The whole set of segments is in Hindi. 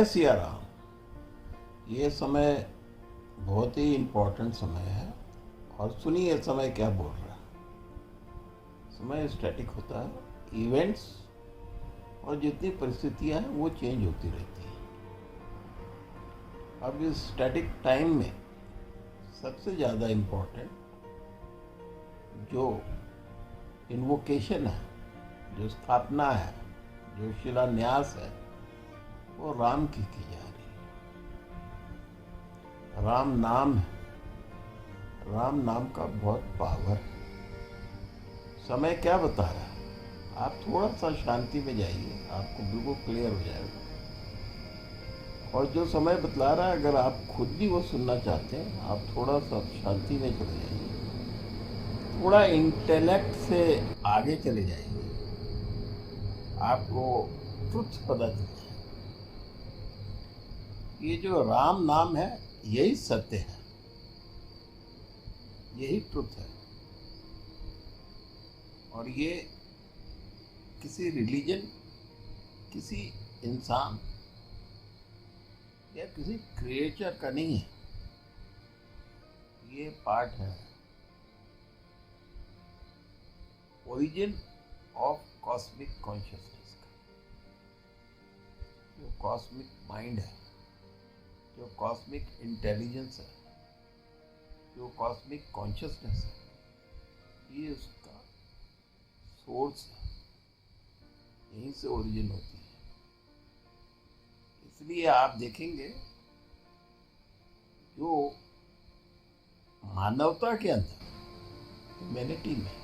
सिया राम। ये समय बहुत ही इम्पोर्टेंट समय है और सुनिए समय क्या बोल रहा है। समय स्टैटिक होता है, इवेंट्स और जितनी परिस्थितियां हैं वो चेंज होती रहती हैं। अब इस स्टैटिक टाइम में सबसे ज़्यादा इम्पोर्टेंट जो इन्वोकेशन है, जो स्थापना है, जो शिलान्यास है, वो राम की जा रही है। राम नाम है, राम नाम का बहुत पावर है। समय क्या बता रहा है, आप थोड़ा सा शांति में जाइए, आपको बिल्कुल क्लियर हो जाएगा। और जो समय बतला रहा है, अगर आप खुद भी वो सुनना चाहते हैं, आप थोड़ा सा शांति में चले जाइए, थोड़ा इंटेलेक्ट से आगे चले जाइए, आपको ट्रुथ पता चल जाएगा। ये जो राम नाम है, यही सत्य है, यही ट्रुथ है। और ये किसी रिलीजन, किसी इंसान या किसी क्रिएचर का नहीं है, ये पार्ट है ओरिजिन ऑफ कॉस्मिक कॉन्शियसनेस का। जो कॉस्मिक माइंड है, जो कॉस्मिक इंटेलिजेंस है, जो कॉस्मिक कॉन्शियसनेस है, ये उसका सोर्स है, यहीं से ओरिजिन होती है। इसलिए आप देखेंगे जो मानवता के अंदर, ह्यूमैनिटी में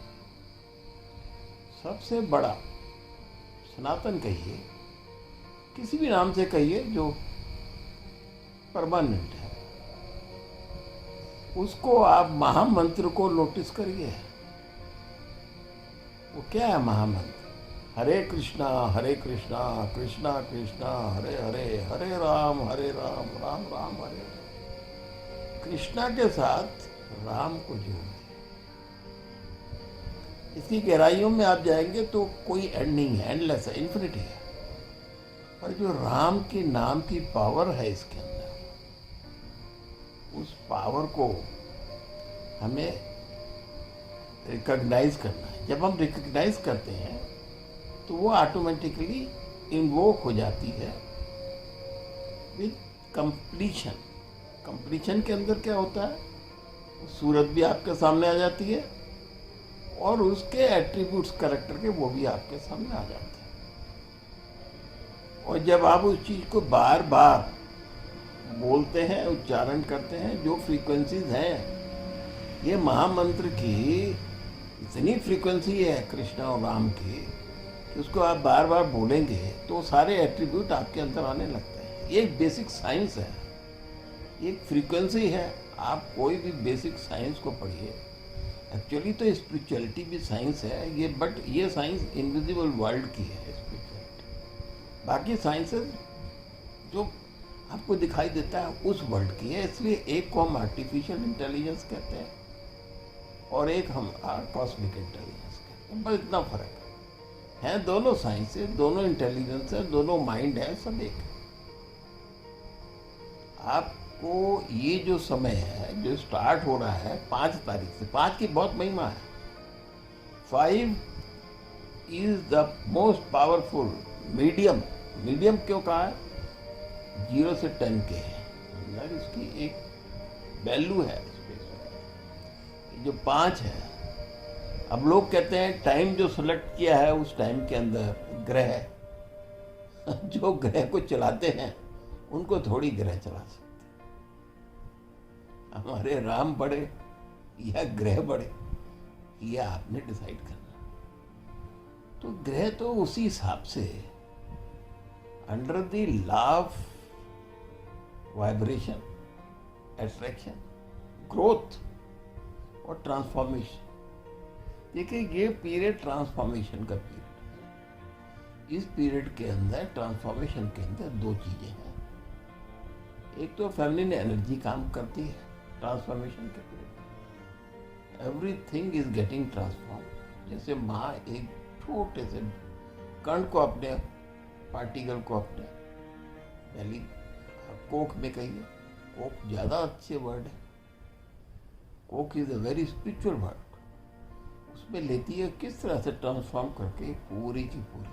सबसे बड़ा, सनातन कहिए, किसी भी नाम से कहिए, जो परमानेंट है, उसको आप महामंत्र को नोटिस करिए। वो क्या है महामंत्र? हरे कृष्णा कृष्णा कृष्णा हरे हरे, हरे राम राम राम हरे हरे। कृष्णा के साथ राम को जोड़िए। इसकी गहराइयों में आप जाएंगे तो कोई एंड नहीं है, एंडलेस है, इन्फिनिटी है। और जो राम के नाम की पावर है इसके अंदर, उस पावर को हमें रिकॉग्नाइज करना है। जब हम रिकॉग्नाइज करते हैं तो वो ऑटोमेटिकली इन्वोक हो जाती है विद कंप्लीशन। कंप्लीशन के अंदर क्या होता है, सूरत भी आपके सामने आ जाती है और उसके एट्रीब्यूट्स कैरेक्टर के वो भी आपके सामने आ जाते हैं। और जब आप उस चीज़ को बार बार बोलते हैं, उच्चारण करते हैं, जो फ्रीक्वेंसीज हैं, ये महामंत्र की इतनी फ्रीक्वेंसी है कृष्णा और राम की, उसको आप बार बार बोलेंगे तो सारे एट्रीब्यूट आपके अंदर आने लगते हैं। ये एक बेसिक साइंस है, एक फ्रीक्वेंसी है। आप कोई भी बेसिक साइंस को पढ़िए। एक्चुअली तो स्पिरिचुअलिटी भी साइंस है ये, बट ये साइंस इनविजिबल वर्ल्ड की है स्पिरिचुअलिटी। बाकी साइंसेस जो आपको दिखाई देता है उस वर्ल्ड की है। इसलिए एक को हम आर्टिफिशियल इंटेलिजेंस कहते हैं और एक हम कॉस्मिक इंटेलिजेंस कहते हैं। बस इतना फर्क है। दोनों साइंस है, दोनों इंटेलिजेंस है, दोनों माइंड है, सब एक है। आपको ये जो समय है, जो स्टार्ट हो रहा है 5 तारीख से, 5 की बहुत महिमा है। 5 is the most powerful medium. Medium क्यों कहा है? 0 से 10 के है, मतलब इसकी एक वैल्यू है। जो 5 है, अब लोग कहते हैं टाइम जो सेलेक्ट किया है उस टाइम के अंदर ग्रह जो ग्रह को चलाते हैं उनको थोड़ी ग्रह चला सकते। हमारे राम बढ़े या ग्रह बढ़े, यह आपने डिसाइड करना। तो ग्रह तो उसी हिसाब से under the law of vibration, attraction, growth और ट्रांसफॉर्मेशन। देखिए, ये पीरियड ट्रांसफॉर्मेशन का पीरियड है। इस पीरियड के अंदर, ट्रांसफॉर्मेशन के अंदर, 2 चीजें हैं। एक तो फेमिनिन एनर्जी काम करती है ट्रांसफॉर्मेशन के period. Everything is getting transform. जैसे माँ एक छोटे से कण को, अपने पार्टिकल को अपने पहली कोक में कहिए, कोक ज़्यादा अच्छे वर्ड है। Coke is a very spiritual word. उसमें लेती है किस तरह से ट्रांसफॉर्म करके पूरी की पूरी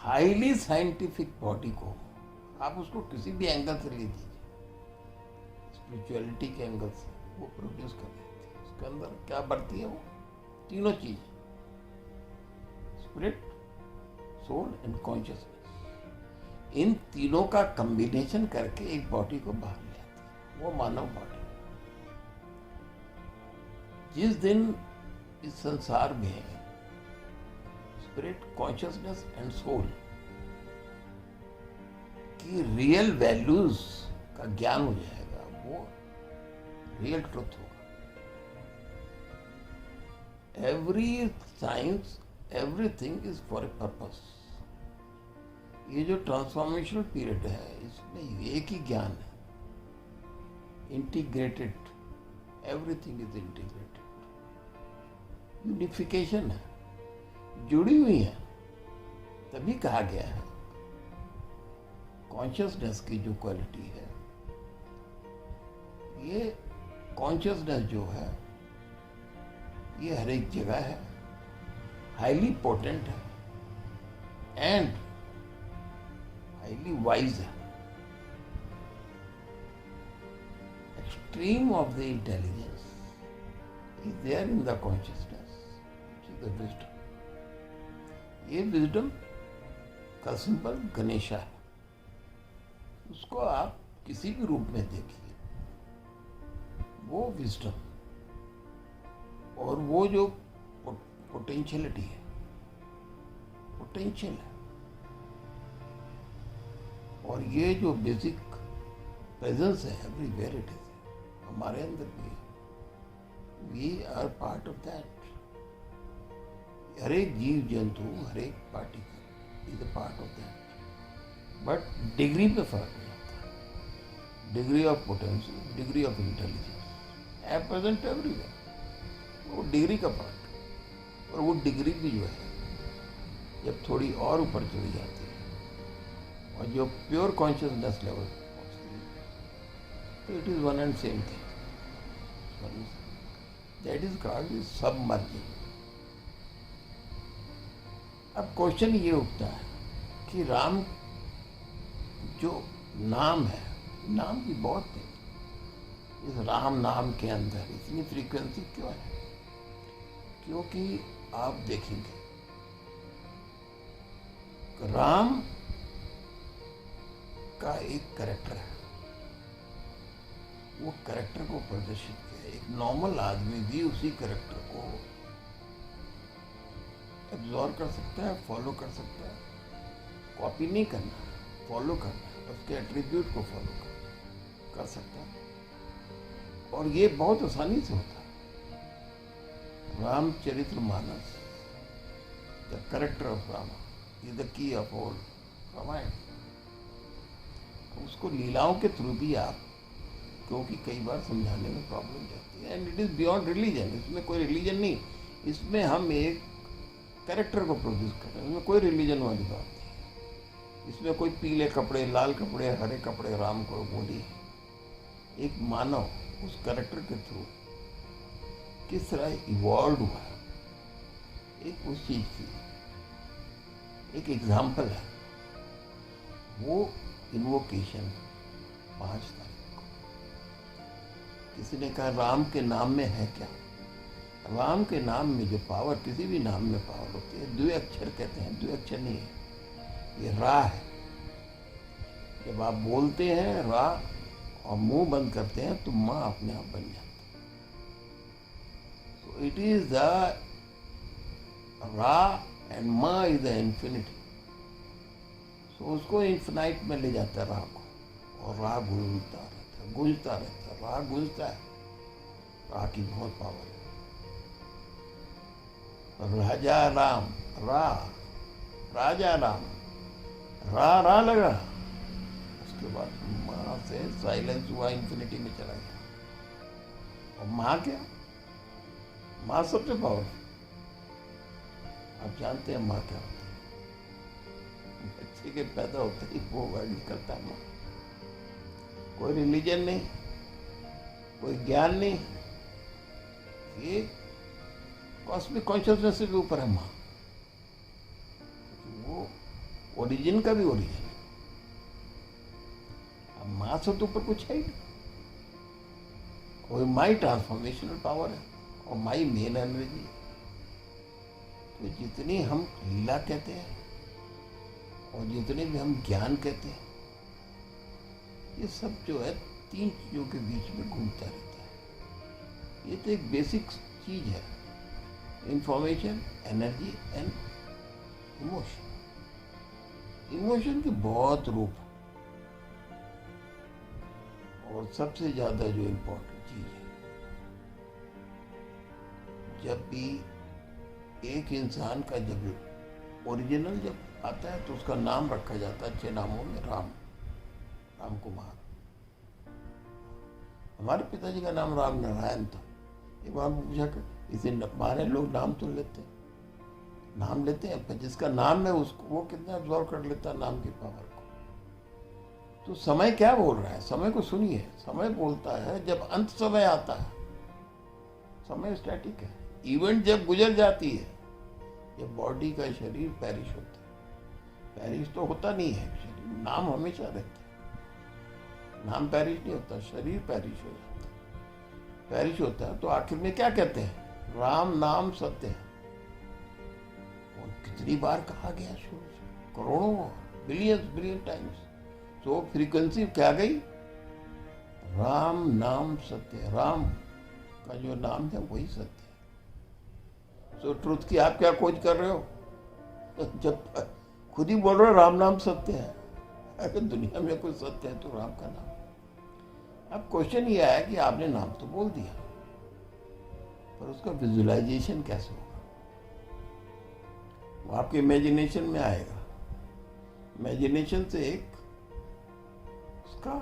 हाईली साइंटिफिक बॉडी को आप उसको किसी भी एंगल से ले दीजिए, स्पिरिचुअलिटी के एंगल से वो प्रोड्यूस कर देती है। उसके अंदर क्या बढ़ती है? वो तीनों चीज, स्पिरिट, सोल एंड कॉन्शियसनेस, इन तीनों का कॉम्बिनेशन करके एक बॉडी को बाहर ले आती है, वो मानव बॉडी। जिस दिन इस संसार में स्पिरिट, कॉन्शियसनेस एंड सोल की रियल वैल्यूज का ज्ञान हो जाएगा, वो रियल ट्रुथ होगा। Every science, everything is for a purpose. ये जो ट्रांसफॉर्मेशनल पीरियड है, इसमें एक ही ज्ञान है, integrated, everything is integrated, unification है, जुड़ी हुई है। तभी कहा गया है कॉन्शियसनेस की जो क्वालिटी है, ये कॉन्शियसनेस जो है ये हर एक जगह है, हाईली पोटेंट है एंड हाईली वाइज है। Extreme of the intelligence is there in the consciousness, which is the wisdom. ये विजडम का सिंबल गणेशा है। उसको आप किसी भी रूप में देखिए, वो विजडम और वो जो पोटेंशियलिटी है, पोटेंशियल है, और ये जो बेसिक प्रेजेंस है, एवरीवेयर इट इज, हमारे अंदर भी, we are part of that. हर एक जीव जंतु, हर एक particle is a part of that, but degree पे फर्क नहीं होता। Degree of potential, degree of intelligence है प्रेजेंट एवरीवेयर, वो डिग्री का पार्ट। और वो डिग्री भी जो है जब थोड़ी और ऊपर चली जाती है और जो प्योर कॉन्शियसनेस लेवल पहुंचती है, तो it is one and same thing, that is called submerging. अब क्वेश्चन ये उठता है कि राम जो नाम है, नाम भी बहुत है, इस राम नाम के अंदर इतनी फ्रीक्वेंसी क्यों है? क्योंकि आप देखेंगे राम का एक कैरेक्टर है, वो कैरेक्टर को प्रदर्शित किया। एक नॉर्मल आदमी भी उसी कैरेक्टर को एब्जॉर्व कर सकता है, फॉलो कर सकता है। कॉपी नहीं करना है, फॉलो करना है, उसके एट्रीब्यूट को फॉलो कर सकता है, और ये बहुत आसानी से होता है। Ramcharitmanas, the character of Rama is the key of all Ramayana. उसको लीलाओं के थ्रू भी आप, क्योंकि कई बार समझाने में प्रॉब्लम जाती है, and it is beyond religion. इसमें कोई रिलीजन नहीं, इसमें हम एक कैरेक्टर को प्रोड्यूस कर रहे हैं, इसमें कोई रिलीजन वाली बात नहीं। इसमें कोई पीले कपड़े, लाल कपड़े, हरे कपड़े राम को बोली। एक मानव उस कैरेक्टर के थ्रू किस तरह इवॉल्व हुआ, एक उस चीज की एक एग्जाम्पल है। वो इन्वोकेशन 5 तारीख को किसी ने कहा राम के नाम में है क्या? राम के नाम में जो पावर, किसी भी नाम में पावर होती है, 2 अक्षर कहते हैं, 2 अक्षर नहीं है, ये रा है। जब आप बोलते हैं रा और मुंह बंद करते हैं तो माँ अपने आप बन जाती है। So it is the Ra and Ma is the infinity. So उसको इन्फिनाइट में ले जाता है रा को, और रा गूंजता रहता है, गूंजता रहता है, रा गूंजता है। रा की बहुत पावर है। राजा राम, रा, राजा राम, रा लगा, उसके बाद माँ से साइलेंस हुआ, इन्फिनिटी में चला गया। और माँ क्या? माँ सबसे पावरफुल। आप जानते हैं माँ क्या होती है? बच्चे के पैदा होते ही वो वर्ड निकलता है माँ। कोई रिलीजन नहीं, कोई ज्ञान नहीं, ये कॉस्मिक कॉन्शियसनेस से भी ऊपर है माँ। वो ओरिजिन का भी ओरिजिन है। अब माँ से तो ऊपर कुछ है ही नहीं। और माई ट्रांसफॉर्मेशनल पावर है और माई मेन एनर्जी है। तो जितनी हम लीला कहते हैं और जितने भी हम ज्ञान कहते हैं, ये सब जो है तीन चीजों के बीच में घूमता रहता है। ये तो एक बेसिक चीज है, information, energy and emotion. Emotion के बहुत रूप, और सबसे ज्यादा जो इम्पोर्टेंट चीज है, जब भी एक इंसान का जब ओरिजिनल जब आता है तो उसका नाम रखा जाता है 6 नामों में राम कुमार। हमारे पिताजी का नाम राम नारायण था। एक बार पूछा कि इसे हमारे लोग नाम तो लेते हैं, नाम लेते हैं, पर जिसका नाम है उसको वो कितना अब्जॉर्व कर लेता है नाम की पावर को। तो समय क्या बोल रहा है? समय को सुनिए। समय बोलता है जब अंत समय आता है, समय स्टैटिक है। इवेंट जब गुजर जाती है, जब बॉडी का शरीर पैरिश होता है। पैरिश तो होता नहीं है शरीर, नाम हमेशा रहता है। नाम पैरिश नहीं होता, शरीर पैरिश हो जाता है। पैरिश होता है तो आखिर में क्या कहते हैं? राम नाम सत्य है। और कितनी बार कहा गया शुरू से, करोड़ों, बिलियन टाइम्स। तो फ्रीक्वेंसी क्या गई? राम नाम सत्य। राम का जो नाम है वही सत्य है। सो ट्रुथ की आप क्या खोज कर रहे हो? जब खुद ही बोल रहे हो राम नाम सत्य है। अगर दुनिया में कोई सत्य है तो राम का नाम। अब क्वेश्चन ये है कि आपने नाम तो बोल दिया, पर उसका विजुअलाइजेशन कैसे होगा? वो आपके इमेजिनेशन में आएगा। इमेजिनेशन से एक उसका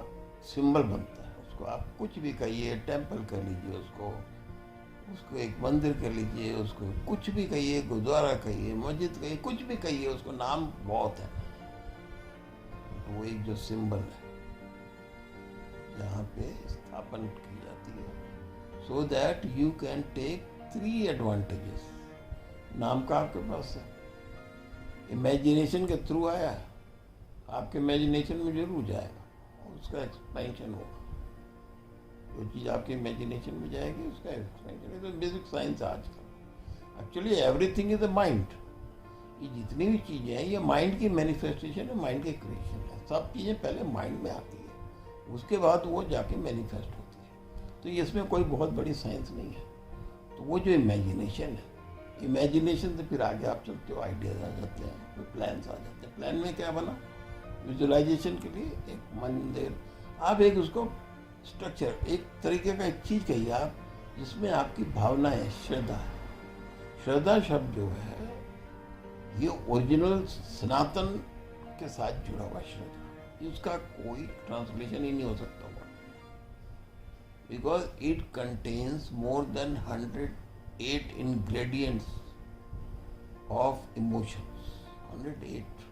सिंबल बनता है। उसको आप कुछ भी कहिए, टेम्पल कर लीजिए उसको एक मंदिर कर लीजिए, उसको कुछ भी कहिए, गुरुद्वारा कहिए, मस्जिद कहिए, कुछ भी कहिए, उसको नाम बहुत है। तो वो एक जो सिंबल है जहाँ पे स्थापन की जाती है, so that you can take 3 advantages. नाम का आपके पास है, इमेजिनेशन के थ्रू आया है, आपके इमेजिनेशन में जरूर जाएगा, उसका एक्सपेंशन होगा। जो चीज़ आपके इमेजिनेशन में जाएगी उसका एक्सपेंशन। तो बेसिक साइंस आजकल actually everything is the mind. ये जितनी भी चीज़ें हैं ये माइंड की मैनिफेस्टेशन है, माइंड की क्रिएशन है। सब चीज़ें पहले माइंड में आती है, उसके बाद वो जाके मैनिफेस्ट होती है। तो ये इसमें कोई बहुत बड़ी साइंस नहीं है। तो वो जो इमेजिनेशन है, इमेजिनेशन से फिर आगे आप चलते हो, आइडियाज आ जाते हैं, फिर प्लान्स आ जाते हैं। प्लान में क्या बना? विजुअलाइजेशन के लिए एक मंदिर, आप एक उसको स्ट्रक्चर, एक तरीके का एक चीज कहिए आप, जिसमें आपकी भावना है, श्रद्धा है। श्रद्धा शब्द जो है ये ओरिजिनल सनातन के साथ जुड़ा हुआ श्रद्धा। इसका कोई ट्रांसलेशन ही नहीं हो सकता हुआ, because it contains more than 108 ingredients of emotions. 108,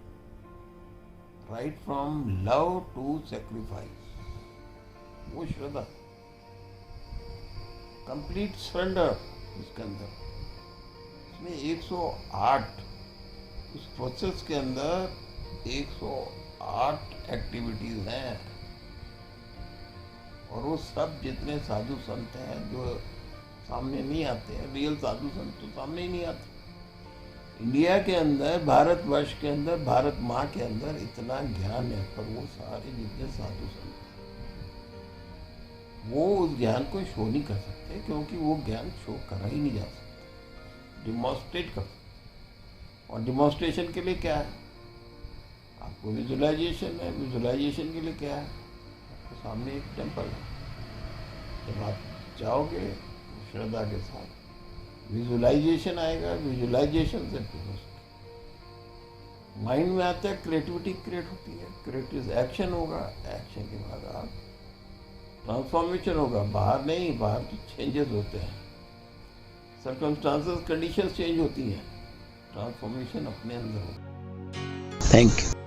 right from love to sacrifice. वो श्रद्धा, कंप्लीट सरेंडर इसके अंदर। इसमें 108, उस प्रोसेस के अंदर 108 एक्टिविटीज हैं। और वो सब जितने साधु संत हैं जो सामने नहीं आते हैं, रियल साधु संत तो सामने ही नहीं आते। इंडिया के अंदर, भारतवर्ष के अंदर, भारत माँ के अंदर इतना ज्ञान है, पर वो सारे जितने साधु संत वो उस ज्ञान को शो नहीं कर सकते, क्योंकि वो ज्ञान शो करा ही नहीं जा सकता, डिमॉन्स्ट्रेट कर। और डिमॉन्स्ट्रेशन के लिए क्या है? आपको विजुअलाइजेशन है। विजुअलाइजेशन के लिए क्या है? आपके सामने एक टेम्पल है, जब आप जाओगे श्रद्धा के साथ विजुअलाइजेशन आएगा। विजुअलाइजेशन से फिर माइंड में आता है, क्रिएटिविटी क्रिएट होती है, क्रिएटिव एक्शन होगा, एक्शन के बाद आप ट्रांसफॉर्मेशन होगा। बाहर नहीं, बाहर तो चेंजेस होते हैं, सर्कमस्टांसेस, कंडीशंस चेंज होती हैं, ट्रांसफॉर्मेशन अपने अंदर होगा। Thank you.